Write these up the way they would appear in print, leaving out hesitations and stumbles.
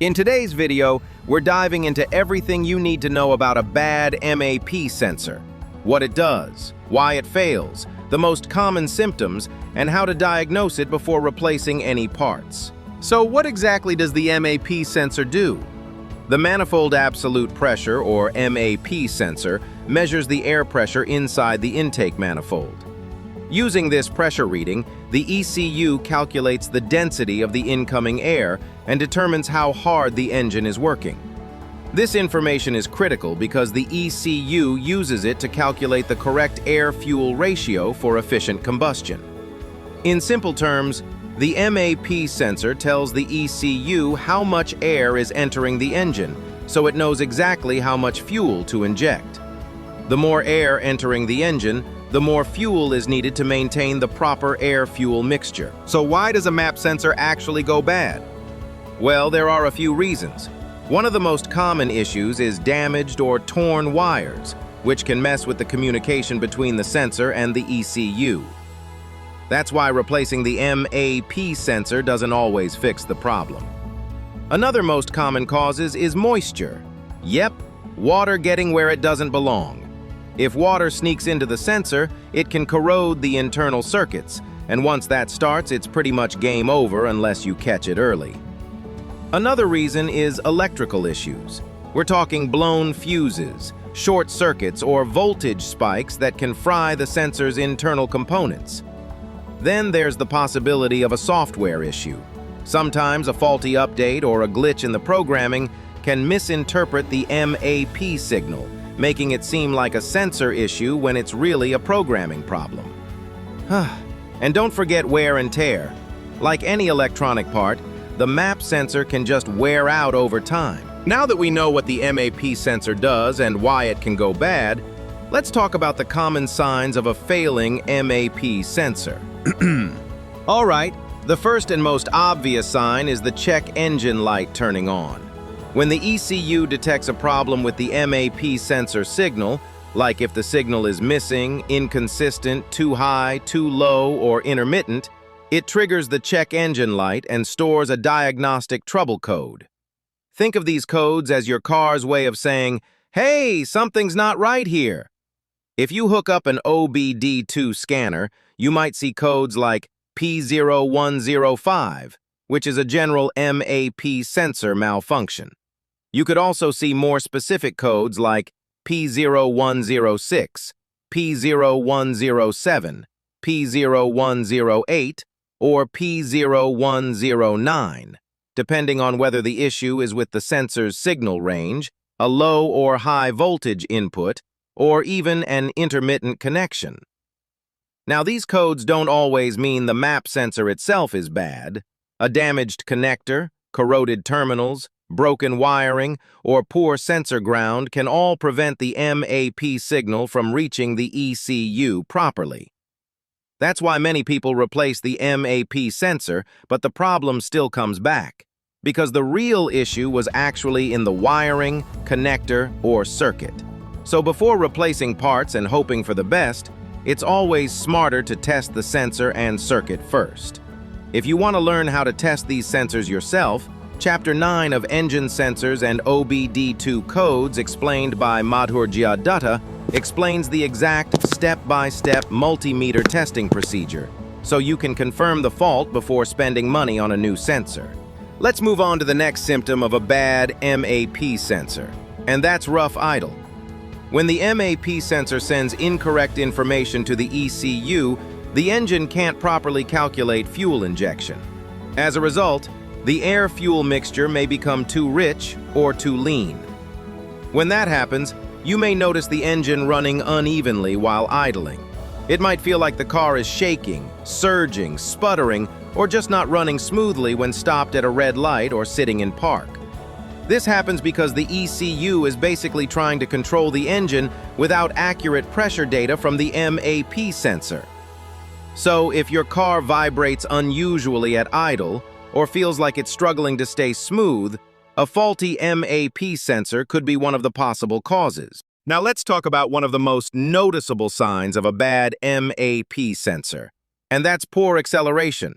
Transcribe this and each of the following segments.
In today's video, we're diving into everything you need to know about a bad MAP sensor, what it does, why it fails, the most common symptoms, and how to diagnose it before replacing any parts. So what exactly does the MAP sensor do? The Manifold Absolute Pressure, or MAP sensor, measures the air pressure inside the intake manifold. Using this pressure reading, the ECU calculates the density of the incoming air and determines how hard the engine is working. This information is critical because the ECU uses it to calculate the correct air-fuel ratio for efficient combustion. In simple terms, the MAP sensor tells the ECU how much air is entering the engine, so it knows exactly how much fuel to inject. The more air entering the engine, the more fuel is needed to maintain the proper air-fuel mixture. So why does a MAP sensor actually go bad? Well, there are a few reasons. One of the most common issues is damaged or torn wires, which can mess with the communication between the sensor and the ECU. That's why replacing the MAP sensor doesn't always fix the problem. Another most common causes is moisture. Yep, water getting where it doesn't belong. If water sneaks into the sensor, it can corrode the internal circuits, and once that starts, it's pretty much game over unless you catch it early. Another reason is electrical issues. We're talking blown fuses, short circuits, or voltage spikes that can fry the sensor's internal components. Then there's the possibility of a software issue. Sometimes a faulty update or a glitch in the programming can misinterpret the MAP signal, making it seem like a sensor issue when it's really a programming problem. And don't forget wear and tear. Like any electronic part, the MAP sensor can just wear out over time. Now that we know what the MAP sensor does and why it can go bad, let's talk about the common signs of a failing MAP sensor. All right, the first and most obvious sign is the check engine light turning on. When the ECU detects a problem with the MAP sensor signal, like if the signal is missing, inconsistent, too high, too low, or intermittent, it triggers the check engine light and stores a diagnostic trouble code. Think of these codes as your car's way of saying, "Hey, something's not right here." If you hook up an OBD2 scanner, you might see codes like P0105, which is a general MAP sensor malfunction. You could also see more specific codes like P0106, P0107, P0108, or P0109, depending on whether the issue is with the sensor's signal range, a low or high voltage input, or even an intermittent connection. Now, these codes don't always mean the MAP sensor itself is bad. A damaged connector, corroded terminals, broken wiring, or poor sensor ground can all prevent the MAP signal from reaching the ECU properly. That's why many people replace the MAP sensor, but the problem still comes back, because the real issue was actually in the wiring, connector, or circuit. So before replacing parts and hoping for the best, it's always smarter to test the sensor and circuit first. If you want to learn how to test these sensors yourself, Chapter 9 of Engine Sensors and OBD2 Codes, explained by Madhurjya Dutta, explains the exact step-by-step multimeter testing procedure, so you can confirm the fault before spending money on a new sensor. Let's move on to the next symptom of a bad MAP sensor, and that's rough idle. When the MAP sensor sends incorrect information to the ECU, the engine can't properly calculate fuel injection. As a result, the air-fuel mixture may become too rich or too lean. When that happens, you may notice the engine running unevenly while idling. It might feel like the car is shaking, surging, sputtering, or just not running smoothly when stopped at a red light or sitting in park. This happens because the ECU is basically trying to control the engine without accurate pressure data from the MAP sensor. So if your car vibrates unusually at idle, or feels like it's struggling to stay smooth, a faulty MAP sensor could be one of the possible causes. Now let's talk about one of the most noticeable signs of a bad MAP sensor, and that's poor acceleration.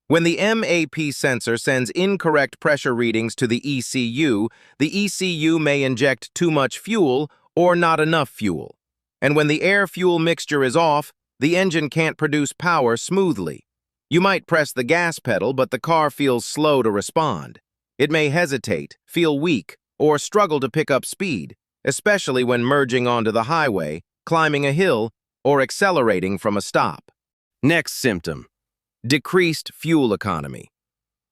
When the MAP sensor sends incorrect pressure readings to the ECU may inject too much fuel or not enough fuel. And when the air-fuel mixture is off, the engine can't produce power smoothly. You might press the gas pedal, but the car feels slow to respond. It may hesitate, feel weak, or struggle to pick up speed, especially when merging onto the highway, climbing a hill, or accelerating from a stop. Next symptom: decreased fuel economy.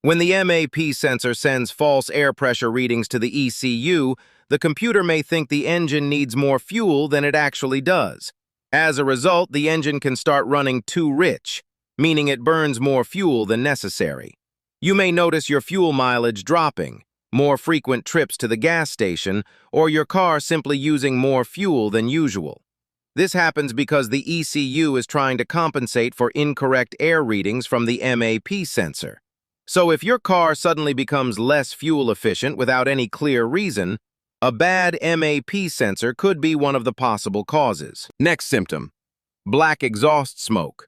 When the MAP sensor sends false air pressure readings to the ECU, the computer may think the engine needs more fuel than it actually does. As a result, the engine can start running too rich, meaning it burns more fuel than necessary. You may notice your fuel mileage dropping, more frequent trips to the gas station, or your car simply using more fuel than usual. This happens because the ECU is trying to compensate for incorrect air readings from the MAP sensor. So if your car suddenly becomes less fuel efficient without any clear reason, a bad MAP sensor could be one of the possible causes. Next symptom: black exhaust smoke.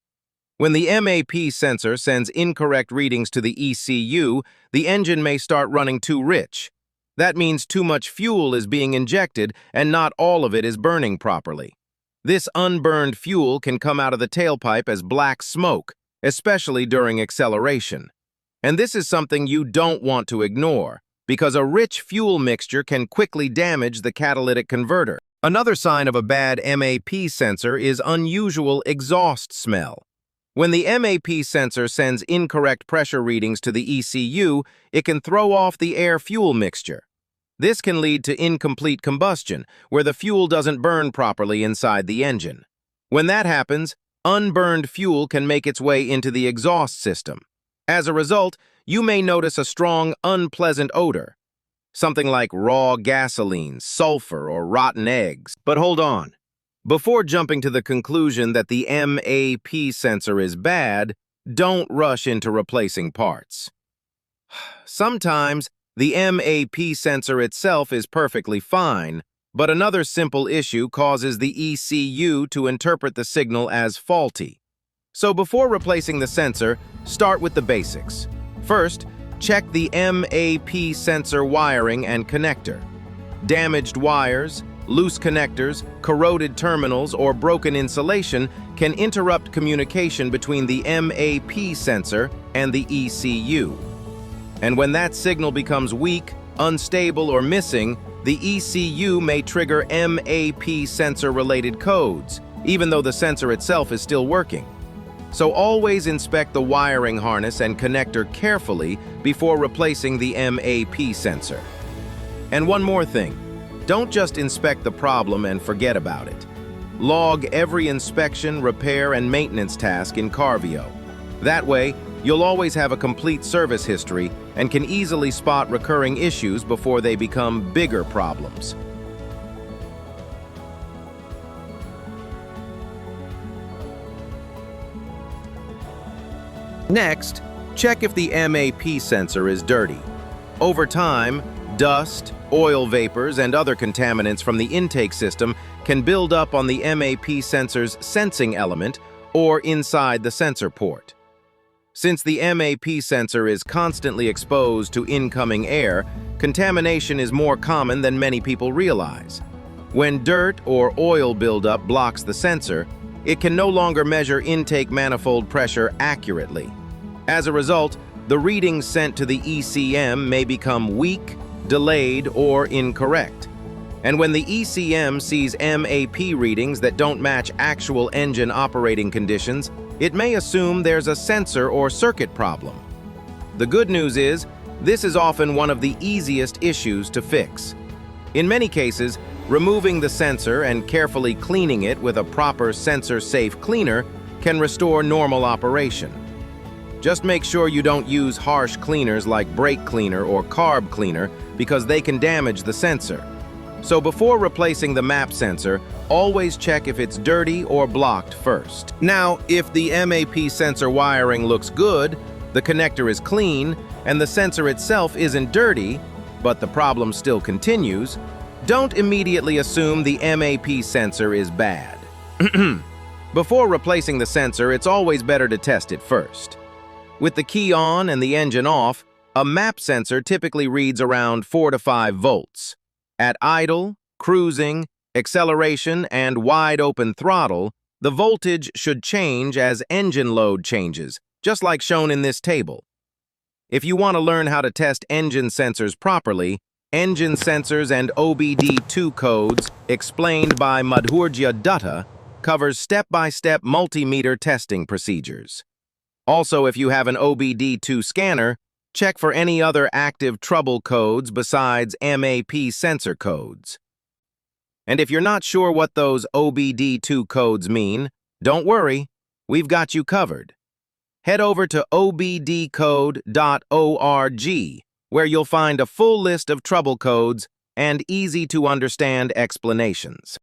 When the MAP sensor sends incorrect readings to the ECU, the engine may start running too rich. That means too much fuel is being injected and not all of it is burning properly. This unburned fuel can come out of the tailpipe as black smoke, especially during acceleration. And this is something you don't want to ignore, because a rich fuel mixture can quickly damage the catalytic converter. Another sign of a bad MAP sensor is unusual exhaust smell. When the MAP sensor sends incorrect pressure readings to the ECU, it can throw off the air-fuel mixture. This can lead to incomplete combustion, where the fuel doesn't burn properly inside the engine. When that happens, unburned fuel can make its way into the exhaust system. As a result, you may notice a strong, unpleasant odor, something like raw gasoline, sulfur, or rotten eggs. But hold on. Before jumping to the conclusion that the MAP sensor is bad, don't rush into replacing parts. Sometimes, the MAP sensor itself is perfectly fine, but another simple issue causes the ECU to interpret the signal as faulty. So before replacing the sensor, start with the basics. First, check the MAP sensor wiring and connector. Damaged wires, loose connectors, corroded terminals, or broken insulation can interrupt communication between the MAP sensor and the ECU. And when that signal becomes weak, unstable, or missing, the ECU may trigger MAP sensor-related codes, even though the sensor itself is still working. So always inspect the wiring harness and connector carefully before replacing the MAP sensor. And one more thing, don't just inspect the problem and forget about it. Log every inspection, repair, and maintenance task in Carvio. That way, you'll always have a complete service history and can easily spot recurring issues before they become bigger problems. Next, check if the MAP sensor is dirty. Over time, dust, oil vapors, and other contaminants from the intake system can build up on the MAP sensor's sensing element or inside the sensor port. Since the MAP sensor is constantly exposed to incoming air, contamination is more common than many people realize. When dirt or oil buildup blocks the sensor, it can no longer measure intake manifold pressure accurately. As a result, the readings sent to the ECM may become weak, delayed, or incorrect. And when the ECM sees MAP readings that don't match actual engine operating conditions, it may assume there's a sensor or circuit problem. The good news is, this is often one of the easiest issues to fix. In many cases, removing the sensor and carefully cleaning it with a proper sensor-safe cleaner can restore normal operation. Just make sure you don't use harsh cleaners like brake cleaner or carb cleaner because they can damage the sensor. So before replacing the MAP sensor, always check if it's dirty or blocked first. Now, if the MAP sensor wiring looks good, the connector is clean, and the sensor itself isn't dirty, but the problem still continues, don't immediately assume the MAP sensor is bad. Before replacing the sensor, it's always better to test it first. With the key on and the engine off, a map sensor typically reads around 4 to 5 volts. At idle, cruising, acceleration, and wide-open throttle, the voltage should change as engine load changes, just like shown in this table. If you want to learn how to test engine sensors properly, Engine Sensors and OBD2 Codes, explained by Madhurya Dutta, covers step-by-step multimeter testing procedures. Also, if you have an OBD2 scanner, check for any other active trouble codes besides MAP sensor codes. And if you're not sure what those OBD2 codes mean, don't worry, we've got you covered. Head over to obdcode.org, where you'll find a full list of trouble codes and easy-to-understand explanations.